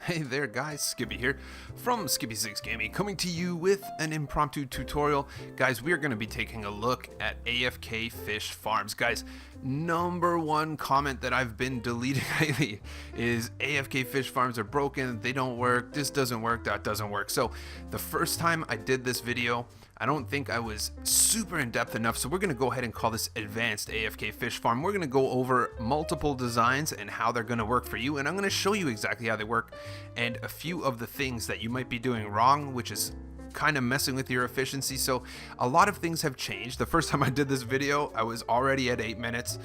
Hey there guys, Skippy here from Skippy6 Gaming, coming to you with an impromptu tutorial. Guys, we are going to be taking a look at AFK fish farms. Guys, number one comment that I've been deleting lately is AFK fish farms are broken, they don't work, this doesn't work, that doesn't work. So the first time I did this video, I don't think I was super in depth enough, so we're going to go ahead and call this advanced AFK fish farm. We're going to go over multiple designs and how they're going to work for you, and I'm going to show you exactly how they work and a few of the things that you might be doing wrong, which is kind of messing with your efficiency. So a lot of things have changed. The first time I did this video, I was already at 8 minutes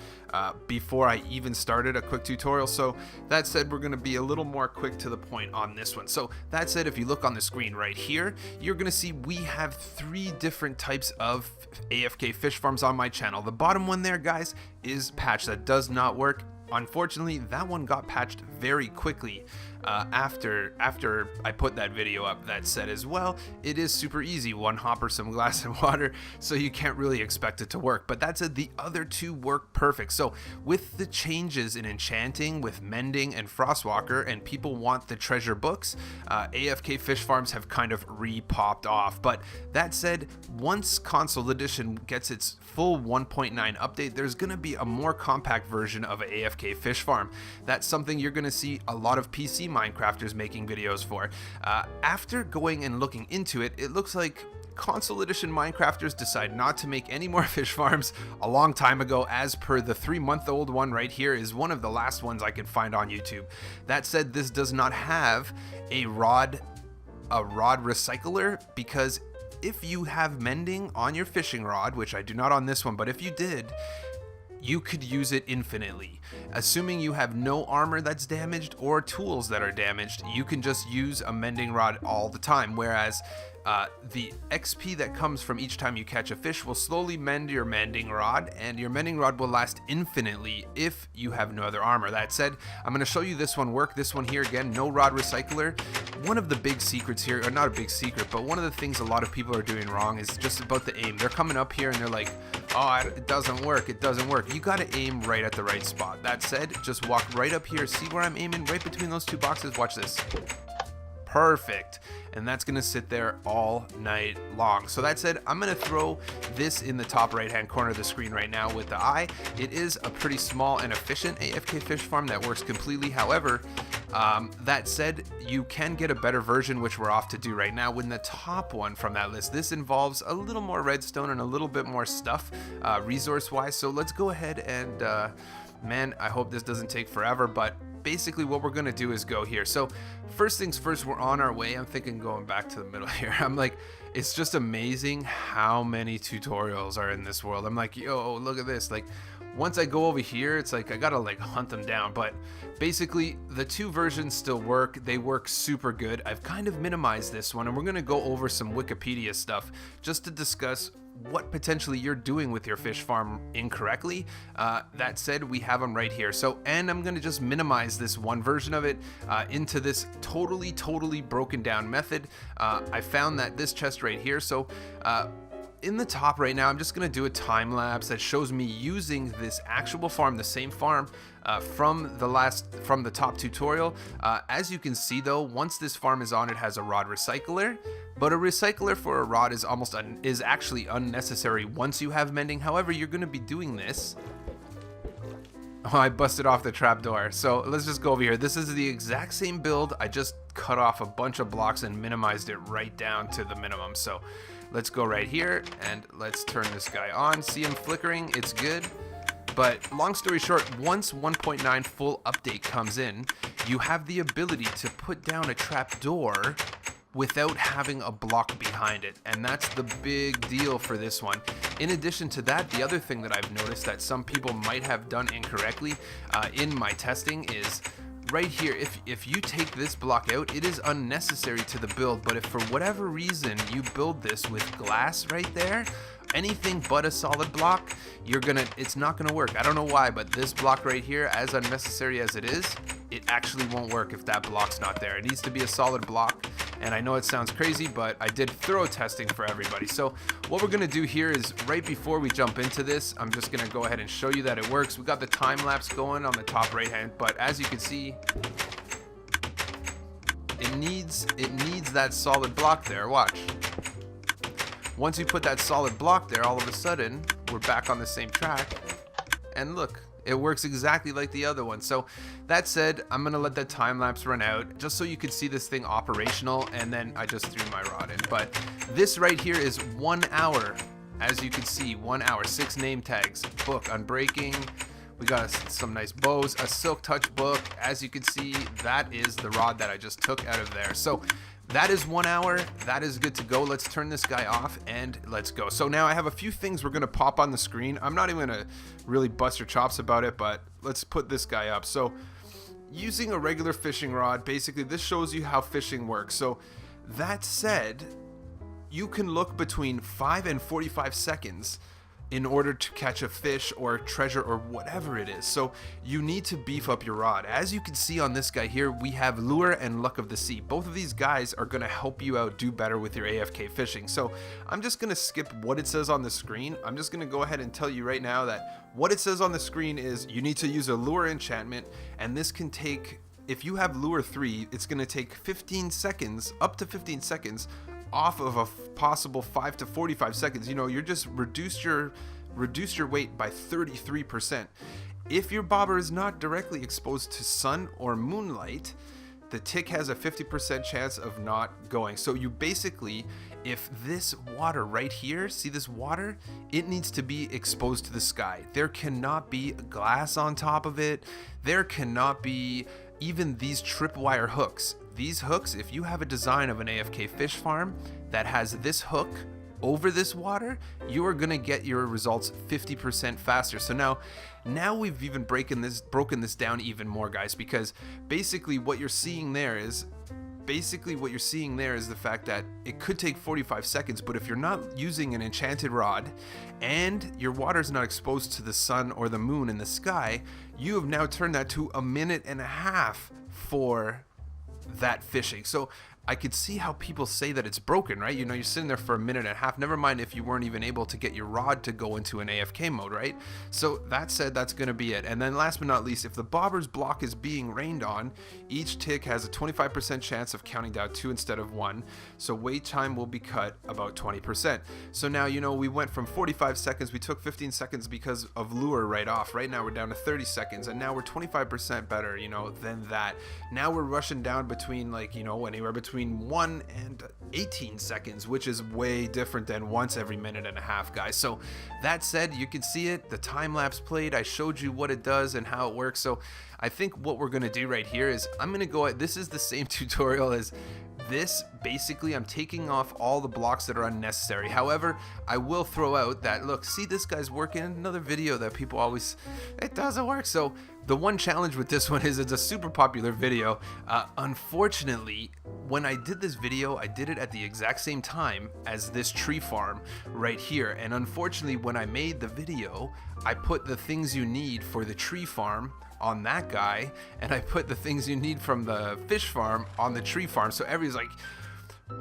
before I even started a quick tutorial. So that said, we're going to be a little more quick to the point on this one. So that said, if you look on the screen right here, you're going to see we have 3 different types of AFK fish farms on my channel. The bottom one there, guys, is patch. That does not work. Unfortunately, that one got patched very quickly after I put that video up. That said as well, it is super easy, 1 hopper, some glass and water, so you can't really expect it to work. But that said, the other 2 work perfect. So with the changes in enchanting, with mending and frostwalker, and people want the treasure books, AFK fish farms have kind of re-popped off. But that said, once console edition gets its full 1.9 update, there's going to be a more compact version of AFK fish farm. That's something you're going to see a lot of PC Minecrafters making videos for. After going and looking into it, it looks like console edition Minecrafters decide not to make any more fish farms a long time ago. As per the 3-month-old one right here is one of the last ones I could find on YouTube. That said, this does not have a rod recycler, because if you have mending on your fishing rod, which I do not on this one, but if you did, you could use it infinitely. Assuming you have no armor that's damaged or tools that are damaged, you can just use a mending rod all the time, whereas the XP that comes from each time you catch a fish will slowly mend your mending rod, and your mending rod will last infinitely if you have no other armor. That said, I'm going to show you this one work. This one here, again, no rod recycler. One of the big secrets here, or not a big secret, but one of the things a lot of people are doing wrong is just about the aim. They're coming up here and they're like, oh, it doesn't work, it doesn't work. You got to aim right at the right spot. That said, just walk right up here, see where I'm aiming, right between those 2 boxes. Watch this. Perfect. And that's going to sit there all night long. So that said, I'm going to throw this in the top right hand corner of the screen right now with the eye. It is a pretty small and efficient AFK fish farm that works completely. However, that said, you can get a better version, which we're off to do right now. When the top one from that list, this involves a little more redstone and a little bit more stuff resource wise. So let's go ahead and man, I hope this doesn't take forever, but basically what we're gonna do is go here. So first things first, we're on our way. I'm thinking going back to the middle here. I'm like, it's just amazing how many tutorials are in this world. I'm like, yo, look at this. Like, once I go over here, it's like I gotta like hunt them down. But basically the 2 versions still work. They work super good. I've kind of minimized this one, and we're gonna go over some Wikipedia stuff just to discuss what potentially you're doing with your fish farm incorrectly. That said, we have them right here. So, and I'm gonna just minimize this one version of it into this totally broken down method. I found that this chest right here. So in the top right now, I'm just gonna do a time lapse that shows me using this actual farm, the same farm from the top tutorial. As you can see though, once this farm is on, it has a rod recycler, but a recycler for a rod is actually unnecessary once you have mending. However, you're gonna be doing this. Oh, I busted off the trapdoor. So let's just go over here. This is the exact same build. I just cut off a bunch of blocks and minimized it right down to the minimum. So let's go right here and let's turn this guy on. See him flickering, it's good. But long story short, once 1.9 full update comes in, you have the ability to put down a trapdoor without having a block behind it, and that's the big deal for this one. In addition to that, the other thing that I've noticed that some people might have done incorrectly in my testing is right here, if you take this block out, it is unnecessary to the build. But if for whatever reason you build this with glass right there, anything but a solid block, it's not gonna work. I don't know why, but this block right here, as unnecessary as it is, it actually won't work if that block's not there. It needs to be a solid block. And I know it sounds crazy, but I did thorough testing for everybody. So what we're gonna do here is, right before we jump into this, I'm just gonna go ahead and show you that it works. We got the time lapse going on the top right hand, but as you can see, it needs that solid block there. Watch. Once you put that solid block there, all of a sudden we're back on the same track, and look, it works exactly like the other one. So that said, I'm gonna let that time lapse run out just so you can see this thing operational, and then I just threw my rod in. But this right here is 1 hour. As you can see, 1 hour, 6 name tags, book, unbreaking. We got some nice bows, a silk touch book. As you can see, that is the rod that I just took out of there. So that is 1 hour. That is good to go. Let's turn this guy off and let's go. So now I have a few things we're gonna pop on the screen. I'm not even gonna really bust your chops about it, but let's put this guy up. So using a regular fishing rod, basically this shows you how fishing works. So that said, you can look between 5 and 45 seconds in order to catch a fish or treasure or whatever it is. So you need to beef up your rod. As you can see on this guy here, we have lure and luck of the sea. Both of these guys are gonna help you out do better with your AFK fishing. So I'm just gonna skip what it says on the screen. I'm just gonna go ahead and tell you right now that what it says on the screen is you need to use a lure enchantment, and this can take, if you have lure 3, it's gonna take 15 seconds, up to 15 seconds off of a possible 5 to 45 seconds. You know, you're just reduce your weight by 33%. If your bobber is not directly exposed to sun or moonlight, the tick has a 50% chance of not going. So you basically, if this water right here, see this water, it needs to be exposed to the sky. There cannot be glass on top of it. There cannot be even these tripwire hooks. These hooks, if you have a design of an AFK fish farm that has this hook over this water, you are gonna get your results 50% faster. So now we've even broken this down even more, guys, because basically what you're seeing there is the fact that it could take 45 seconds, but if you're not using an enchanted rod and your water's not exposed to the sun or the moon in the sky, you have now turned that to 1.5 minutes for that fishing. So I could see how people say that it's broken, right? You know, you're sitting there for 1.5 minutes, never mind if you weren't even able to get your rod to go into an AFK mode, right? So that said, that's gonna be it. And then last but not least, if the bobber's block is being rained on, each tick has a 25% chance of counting down 2 instead of 1. So wait time will be cut about 20%. So now, you know, we went from 45 seconds, we took 15 seconds because of lure right off. Right now we're down to 30 seconds, and now we're 25% better, you know, than that. Now we're rushing down between, like, you know, anywhere between 1 and 18 seconds, which is way different than once every 1.5 minutes, guys. So that said, you can see it, the time lapse played, I showed you what it does and how it works. So I think what we're gonna do right here is I'm gonna go, this is the same tutorial as this. Basically, I'm taking off all the blocks that are unnecessary. However, I will throw out that, look, see, this guy's working. Another video that people always, it doesn't work. So the one challenge with this one is it's a super popular video. Unfortunately, when I did this video, I did it at the exact same time as this tree farm right here. And unfortunately, when I made the video, I put the things you need for the tree farm on that guy, and I put the things you need from the fish farm on the tree farm. So everybody's like,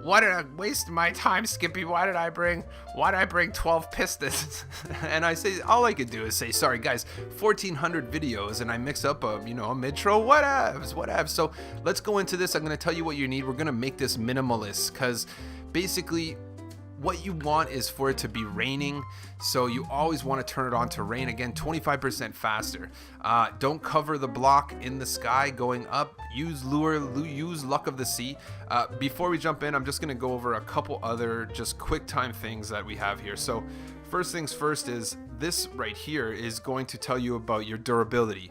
why did I waste my time, Skippy? Why did I bring 12 pistons? And I say, all I could do is say, sorry guys, 1,400 videos, and I mix up a, you know, a mid-tro, whatevs. So let's go into this. I'm gonna tell you what you need. We're gonna make this minimalist, because basically what you want is for it to be raining, so you always want to turn it on to rain. Again, 25% faster. Don't cover the block in the sky going up. Use lure, use luck of the sea. Before we jump in, I'm just going to go over a couple other just quick time things that we have here. So first things first is this right here is going to tell you about your durability.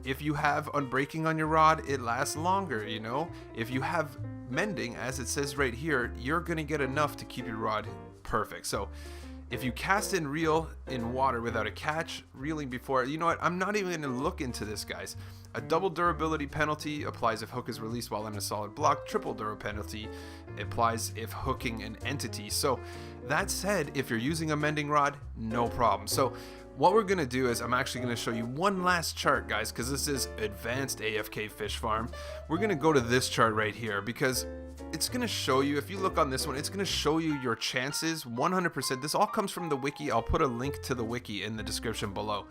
If you have unbreaking on your rod, it lasts longer, you know. If you have mending, as it says right here, you're gonna get enough to keep your rod perfect. So if you cast and reel in water without a catch, reeling before, you know what, I'm not even gonna look into this, guys. A double durability penalty applies if hook is released while in a solid block. Triple durability penalty applies if hooking an entity. So that said, if you're using a mending rod, no problem. So what we're gonna do is I'm actually gonna show you one last chart, guys, because this is advanced AFK fish farm. We're gonna go to this chart right here because it's going to show you, if you look on this one, it's going to show you your chances 100%. This all comes from the wiki. I'll put a link to the wiki in the description below.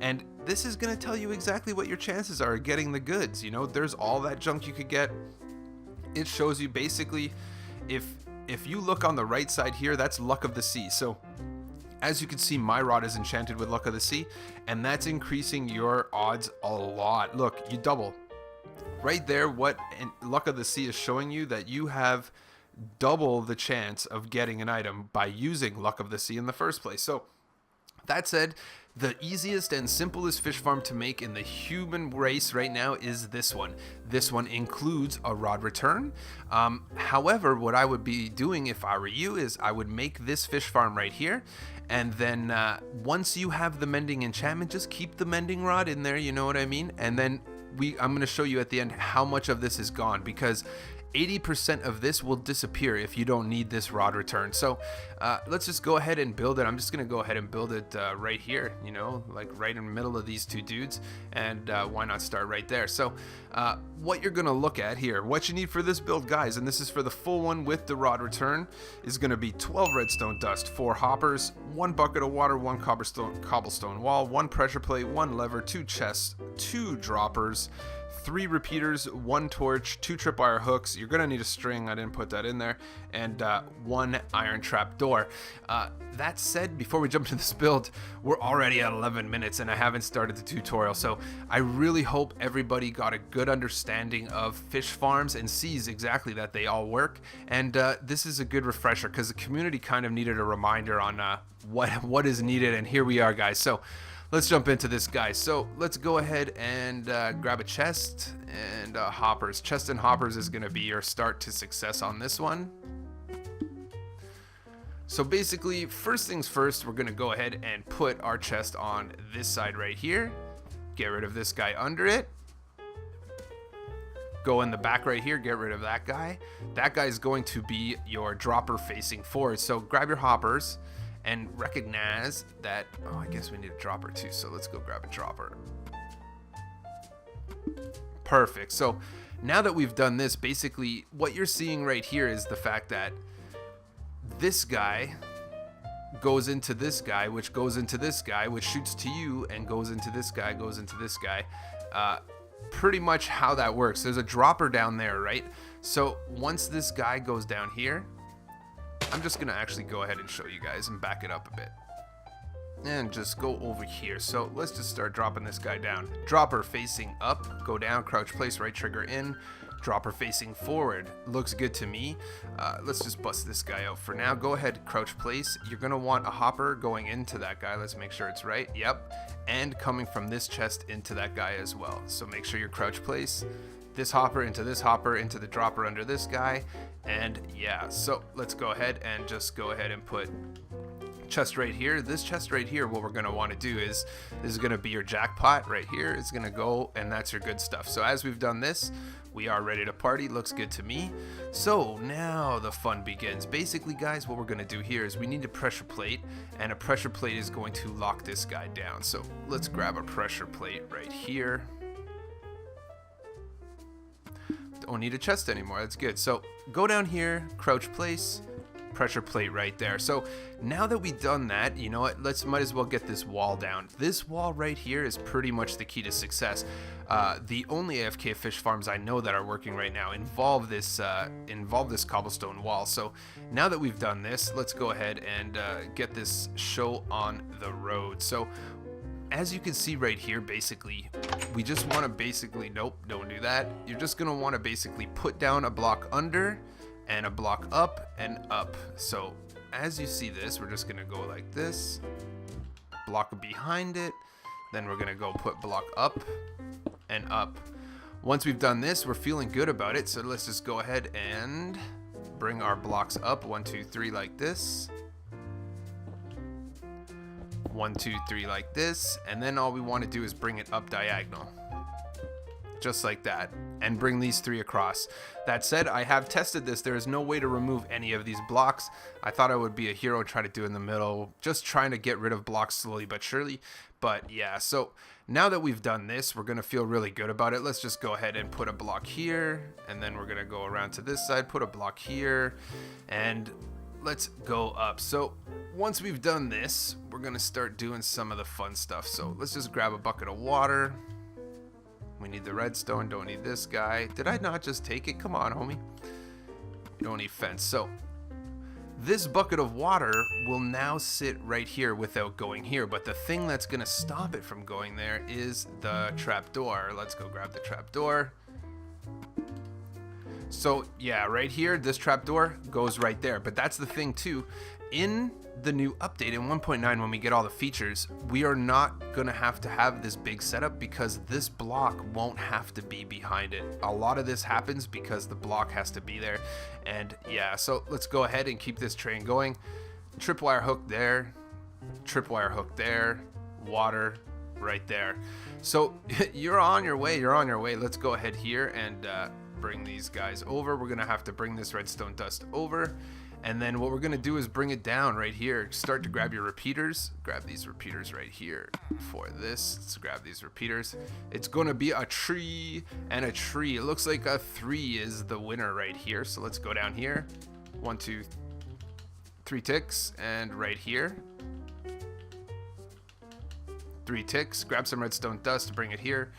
And this is going to tell you exactly what your chances are of getting the goods. You know, there's all that junk you could get. It shows you basically, if you look on the right side here, that's Luck of the Sea. So as you can see, my rod is enchanted with Luck of the Sea, and that's increasing your odds a lot. Look, you double. Right there, what Luck of the Sea is showing you that you have double the chance of getting an item by using Luck of the Sea in the first place. So that said, the easiest and simplest fish farm to make in the human race right now is this one. This one includes a rod return. However, what I would be doing if I were you is I would make this fish farm right here. And then once you have the mending enchantment, just keep the mending rod in there, you know what I mean? And then I'm going to show you at the end how much of this is gone, because 80% of this will disappear if you don't need this rod return. So let's just go ahead and build it. I'm just going to go ahead and build it right here, you know, like right in the middle of these two dudes. And why not start right there? So what you're going to look at here, what you need for this build, guys, and this is for the full one with the rod return, is going to be 12 redstone dust, 4 hoppers, 1 bucket of water, 1 cobblestone wall, 1 pressure plate, 1 lever, 2 chests, 2 droppers, 3 repeaters, 1 torch, 2 tripwire hooks. You're gonna need a string, I didn't put that in there, and 1 iron trap door. That said, before we jump into this build, we're already at 11 minutes and I haven't started the tutorial, so I really hope everybody got a good understanding of fish farms and sees exactly that they all work. And this is a good refresher because the community kind of needed a reminder on what is needed, and here we are, guys. So let's jump into this, guys. So let's go ahead and grab a chest and hoppers. Chest and hoppers is going to be your start to success on this one. So basically, first things first, we're going to go ahead and put our chest on this side right here. Get rid of this guy under it. Go in the back right here, get rid of that guy. That guy is going to be your dropper facing forward. So grab your hoppers and recognize that, oh, I guess we need a dropper too, so let's go grab a dropper. Perfect. So now that we've done this, basically what you're seeing right here is the fact that this guy goes into this guy, which goes into this guy, which shoots to you, and goes into this guy, goes into this guy. Pretty much how that works. There's a dropper down there, right? So once this guy goes down here, I'm just gonna actually go ahead and show you guys and back it up a bit and just go over here. So let's just start dropping this guy down. Dropper facing up, go down, crouch place, right trigger in. Dropper facing forward, looks good to me. Let's just bust this guy out for now. Go ahead, crouch place. You're gonna want a hopper going into that guy. Let's make sure it's right. Yep. And coming from this chest into that guy as well. So make sure you crouch place this hopper into the dropper under this guy. And yeah, so let's go ahead and just go ahead and put chest right here. This chest right here, what we're going to want to do is, this is going to be your jackpot right here. It's going to go, and that's your good stuff. So as we've done this, we are ready to party. Looks good to me. So now the fun begins. Basically, guys, what we're going to do here is we need a pressure plate, and a pressure plate is going to lock this guy down. So let's grab a pressure plate right here. Don't need a chest anymore. That's good. So go down here, crouch place, pressure plate right there. So now that we've done that, you know what, might as well get this wall down. This wall right here is pretty much the key to success. The only AFK fish farms I know that are working right now involve this cobblestone wall. So now that we've done this, let's go ahead and get this show on the road. So as you can see right here, basically, we just want to basically, nope, don't do that. You're just going to want to basically put down a block under and a block up and up. So as you see this, we're just going to go like this, block behind it, then we're going to go put block up and up. Once we've done this, we're feeling good about it. So let's just go ahead and bring our blocks up 1, 2, 3 like this. 1, 2, 3 like this, and then all we want to do is bring it up diagonal. just like that, and bring these 3 across. That said, I have tested this. There is no way to remove any of these blocks. I thought I would be a hero, try to do in the middle, just trying to get rid of blocks slowly but surely. But yeah, so now that we've done this, we're going to feel really good about it. Let's just go ahead and put a block here, and then we're going to go around to this side, put a block here, and let's go up. So once we've done this, we're going to start doing some of the fun stuff. So let's just grab a bucket of water. We need the redstone, don't need this guy. Did I not just take it? Come on, homie. You don't need fence. So this bucket of water will now sit right here without going here, but the thing that's going to stop it from going there is the trapdoor. Let's go grab the trapdoor. So yeah, right here, this trapdoor goes right there, but that's the thing too. In the new update in 1.9, when we get all the features, we are not going to have this big setup because this block won't have to be behind it. A lot of this happens because the block has to be there. And yeah, so let's go ahead and keep this train going. Tripwire hook there, tripwire hook there, water right there. So you're on your way, Let's go ahead here and bring these guys over. We're going to have to bring this redstone dust over. And then what we're going to do is bring it down right here. Start to grab your repeaters. Grab these repeaters right here for this. Let's grab these repeaters. It's going to be a tree and a tree. It looks like a 3 is the winner right here. So let's go down here. 1, 2, 3 ticks. And right here. 3 ticks. Grab some redstone dust to bring it here.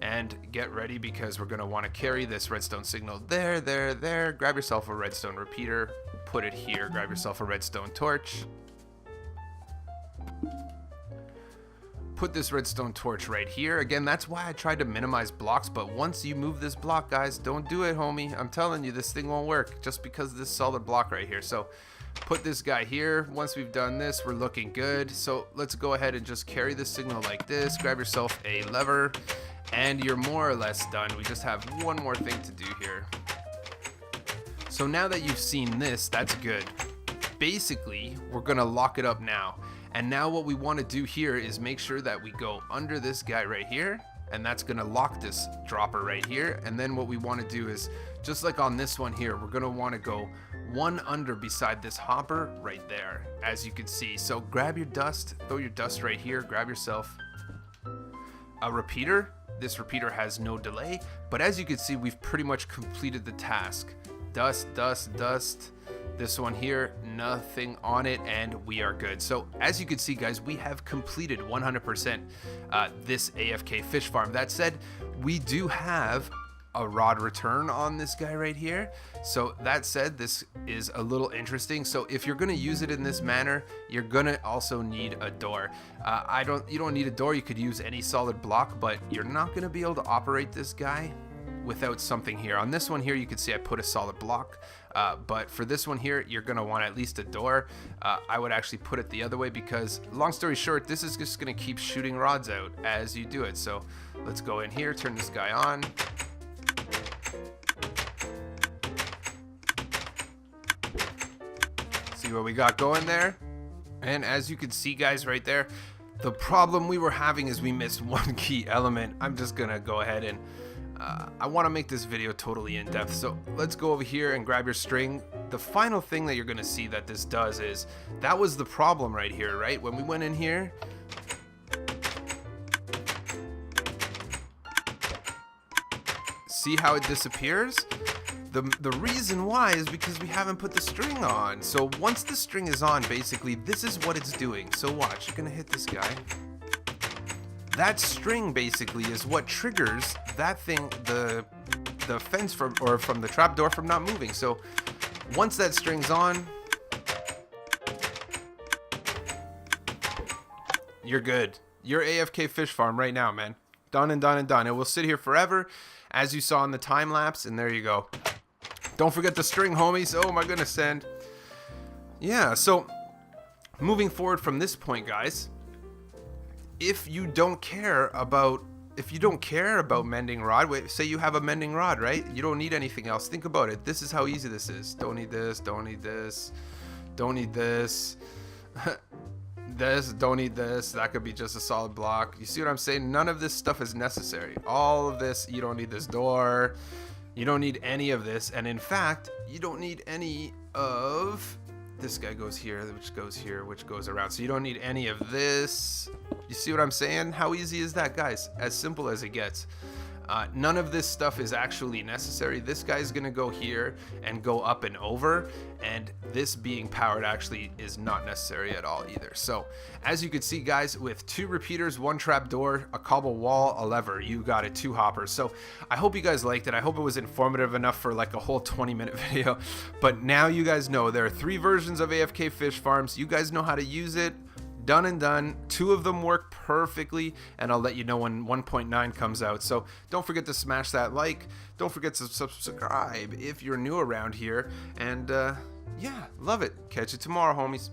And get ready because we're going to want to carry this redstone signal there, there, there. Grab yourself a redstone repeater. Put it here. Grab yourself a redstone torch. Put this redstone torch right here. Again, that's why I tried to minimize blocks, but once you move this block, guys, don't do it, homie. I'm telling you, this thing won't work just because of this solid block right here. So put this guy here. Once we've done this, we're looking good. So let's go ahead and just carry this signal like this. Grab yourself a lever, and you're more or less done. We just have one more thing to do here. So now that you've seen this, that's good. Basically, we're gonna lock it up now. And now what we wanna do here is make sure that we go under this guy right here, and that's gonna lock this dropper right here. And then what we wanna do is, just like on this one here, we're gonna wanna go one under beside this hopper right there, as you can see. So grab your dust, throw your dust right here, grab yourself a repeater. This repeater has no delay, but as you can see, we've pretty much completed the task. Dust, dust, dust. This one here, nothing on it, and we are good. So as you can see, guys, we have completed 100% this AFK fish farm. That said, we do have a rod return on this guy right here. So that said, this is a little interesting. So if you're going to use it in this manner, you're going to also need a door. You don't need a door. You could use any solid block, but you're not going to be able to operate this guy without something here. On this one here, you can see I put a solid block, but for this one here, you're gonna want at least a door. I would actually put it the other way because, long story short, this is just gonna keep shooting rods out as you do it. So let's go in here, turn this guy on. See what we got going there. And as you can see, guys, right there, the problem we were having is we missed one key element. I'm just gonna go ahead and I want to make this video totally in depth, so let's go over here and grab your string. The final thing that you're going to see that this does is, that was the problem right here, right? When we went in here, see how it disappears? The reason why is because we haven't put the string on. So once the string is on, basically, this is what it's doing. So watch, you're going to hit this guy. That string basically is what triggers that thing, the fence from the trapdoor from not moving. So once that string's on, you're good. You're AFK fish farm right now, man. Done and done and done. It will sit here forever, as you saw in the time lapse, and there you go. Don't forget the string, homies. Oh my goodness, and yeah. So moving forward from this point, guys. If you don't care about mending rod, say you have a mending rod, right? You don't need anything else. Think about it. This is how easy this is. Don't need this, don't need this, don't need this. this, don't need this. That could be just a solid block. You see what I'm saying? None of this stuff is necessary. All of this, you don't need this door. You don't need any of this. And in fact, you don't need any of... This guy goes here, which goes here, which goes around. So you don't need any of this. You see what I'm saying? How easy is that, guys? As simple as it gets. None of this stuff is actually necessary. This guy's gonna go here and go up and over, and this being powered actually is not necessary at all either. So as you can see, guys, with 2 repeaters, 1 trap door, a cobble wall, a lever, you got it, 2 hoppers. So I hope you guys liked it. I hope it was informative enough for like a whole 20-minute video. But now you guys know there are 3 versions of AFK fish farms. You guys know how to use it. Done and done. 2 of them work perfectly, and I'll let you know when 1.9 comes out. So don't forget to smash that like. Don't forget to subscribe if you're new around here. And yeah, love it. Catch you tomorrow, homies.